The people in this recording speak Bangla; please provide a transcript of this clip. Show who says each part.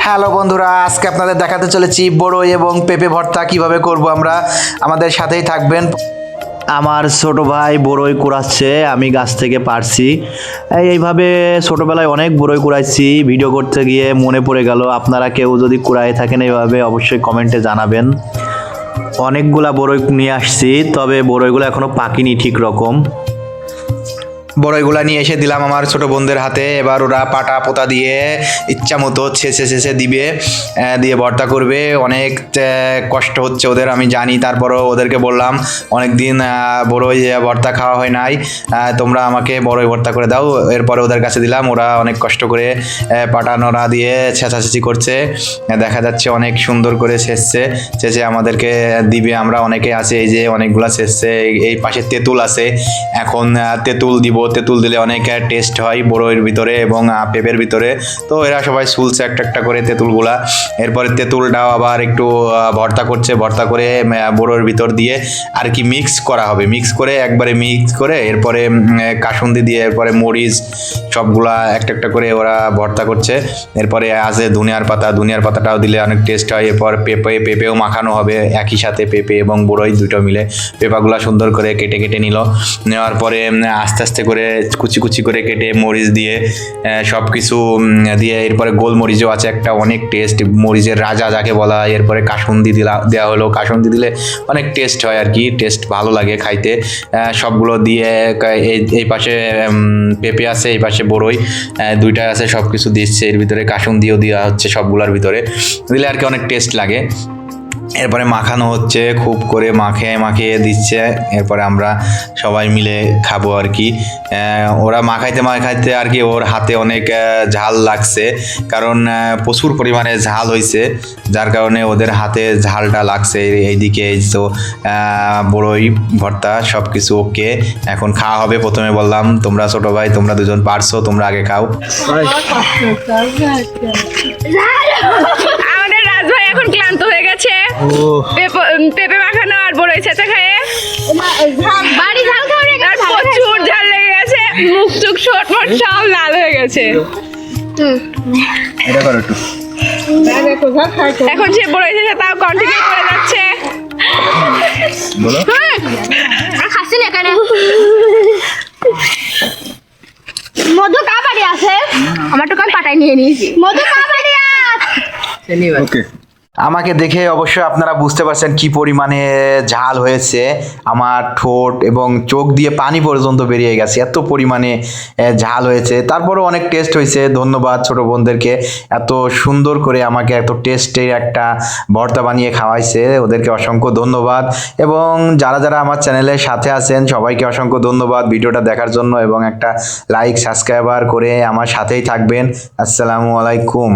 Speaker 1: হ্যালো বন্ধুরা, আজকে আপনাদের দেখাতে চলেছি বড়ই এবং পেঁপে ভর্তা কিভাবে করব আমরা। আমাদের সাথেই থাকবেন। আমার ছোট ভাই বড়ই কুড়াচ্ছে, আমি গাছ থেকে পারছি। এইভাবে ছোটবেলায় অনেক বড়ই কুড়াইছি, ভিডিও করতে গিয়ে মনে পড়ে গেল। আপনারা কেউ যদি কুড়াই থাকেন এইভাবে অবশ্যই কমেন্টে জানাবেন। অনেকগুলা বড়ই নিয়ে আসছি, তবে বড়ইগুলো এখনো পাকিনি ঠিক রকম। বড়ইগুলা নিয়ে এসে দিলাম আমার ছোট বোনদের হাতে। এবার ওরা পাটা পোতা দিয়ে ইচ্ছা মতো ছেঁচে দিবে, দিয়ে ভর্তা করবে। অনেক কষ্ট হচ্ছে ওদের, আমি জানি। তারপরও ওদেরকে বললাম অনেক দিন বড়ই ভর্তা খাওয়া হয় নাই, তোমরা আমাকে বড়ই ভর্তা করে দাও। এরপরে ওদের কাছে দিলাম, ওরা অনেক কষ্ট করে পাটা নোড়া দিয়ে ছেঁচাছেঁচি করছে। দেখা যাচ্ছে অনেক সুন্দর করে ছেঁচে আমাদেরকে দিবে। আমরা অনেকে আছে, এই যে অনেকগুলা ছেঁচছে। এই পাশে তেঁতুল আছে, এখন তেঁতুল দিব। তেঁতুল দিলে অনেক টেস্ট হয় বড়ইয়ের ভিতরে এবং পেঁপের ভিতরে। তো এরা সবাই সুলছে একটা একটা করে তেঁতুলগুলা। এরপরে তেঁতুলটাও আবার একটু ভর্তা করছে, ভর্তা করে বড়ইয়ের ভিতর দিয়ে আর কি মিক্স করা হবে। মিক্স করে একবারে মিক্স করে এরপরে কাসুন্দি দিয়ে এরপরে মরিচ সবগুলা একটা একটা করে ওরা ভর্তা করছে। এরপরে আছে ধনিয়ার পাতাটাও দিলে অনেক টেস্ট হয়। এরপর পেঁপেও মাখানো হবে একই সাথে, পেঁপে এবং বড়ই দুটো মিলে। পেঁপাগুলা সুন্দর করে কেটে কেটে নেওয়ার পরে আস্তে আস্তে করে কুচি কুচি করে কেটে মরিচ দিয়ে সব কিছু দিয়ে, এরপরে গোলমরিচও আছে একটা, অনেক টেস্ট, মরিচের রাজা যাকে বলা হয়। এরপরে কাসুন্দি দেওয়া হলো, কাসুন্দি দিলে অনেক টেস্ট হয় আর কি, টেস্ট ভালো লাগে খাইতে। সবগুলো দিয়ে এই পাশে পেঁপে আছে, এই পাশে বড়ই, দুইটা আছে, সব কিছু দিচ্ছে এর ভিতরে। কাসুন্দিও দেওয়া হচ্ছে সবগুলোর ভিতরে, দিলে আর কি অনেক টেস্ট লাগে। এরপরে মাখানো হচ্ছে, খুব করে মাখিয়ে দিচ্ছে। এরপরে আমরা সবাই মিলে খাবো আর কি। ওরা মাখাইতে আর কি ওর হাতে অনেক ঝাল লাগছে, কারণ প্রচুর পরিমাণে ঝাল হয়েছে, যার কারণে ওদের হাতে ঝালটা লাগছে। এইদিকে এই তো বড়ই ভর্তা সব কিছু ওকে, এখন খাওয়া হবে। প্রথমে বললাম তোমরা ছোট ভাই, তোমরা দুজন পারছো, তোমরা আগে খাও।
Speaker 2: আমাদের রাজভাই এখন ক্লান্ত হয়ে গেছে পেঁপে মাখানো আর বড়ই ছেঁচা খায়ে। বাড়ি ঝাল খাওয়ার প্রচুর ঝাল লেগে গেছে, মুখ চুখ ঠোঁট মোট সব লাল হয়ে গেছে। এখন সে বড়ই ছেঁচা তাও কন্টিনিউ করে যাচ্ছে।
Speaker 3: খাচ্ছি না কেন? মধু কা বাড়ি আছে? আমার তো কাল পাটাই নিয়ে নিয়েছি। মধু কা বাড়ি আছে?
Speaker 1: আমাকে দেখে অবশ্যই আপনারা বুঝতে পারছেন কি পরিমাণে ঝাল হয়েছে। আমার ঠোঁট এবং চোখ দিয়ে পানি পর্যন্ত বেরিয়ে গেছে, এত পরিমাণে ঝাল হয়েছে। তারপরও অনেক টেস্ট হয়েছে। ধন্যবাদ ছোট বোনদেরকে, এত সুন্দর করে আমাকে এত টেস্টের একটা ভর্তা বানিয়ে খাওয়াইছে, ওদেরকে অসংখ্য ধন্যবাদ। এবং যারা যারা আমার চ্যানেলের সাথে আছেন সবাইকে অসংখ্য ধন্যবাদ ভিডিওটা দেখার জন্য, এবং একটা লাইক সাবস্ক্রাইবার করে আমার সাথেই থাকবেন। আসসালামু আলাইকুম।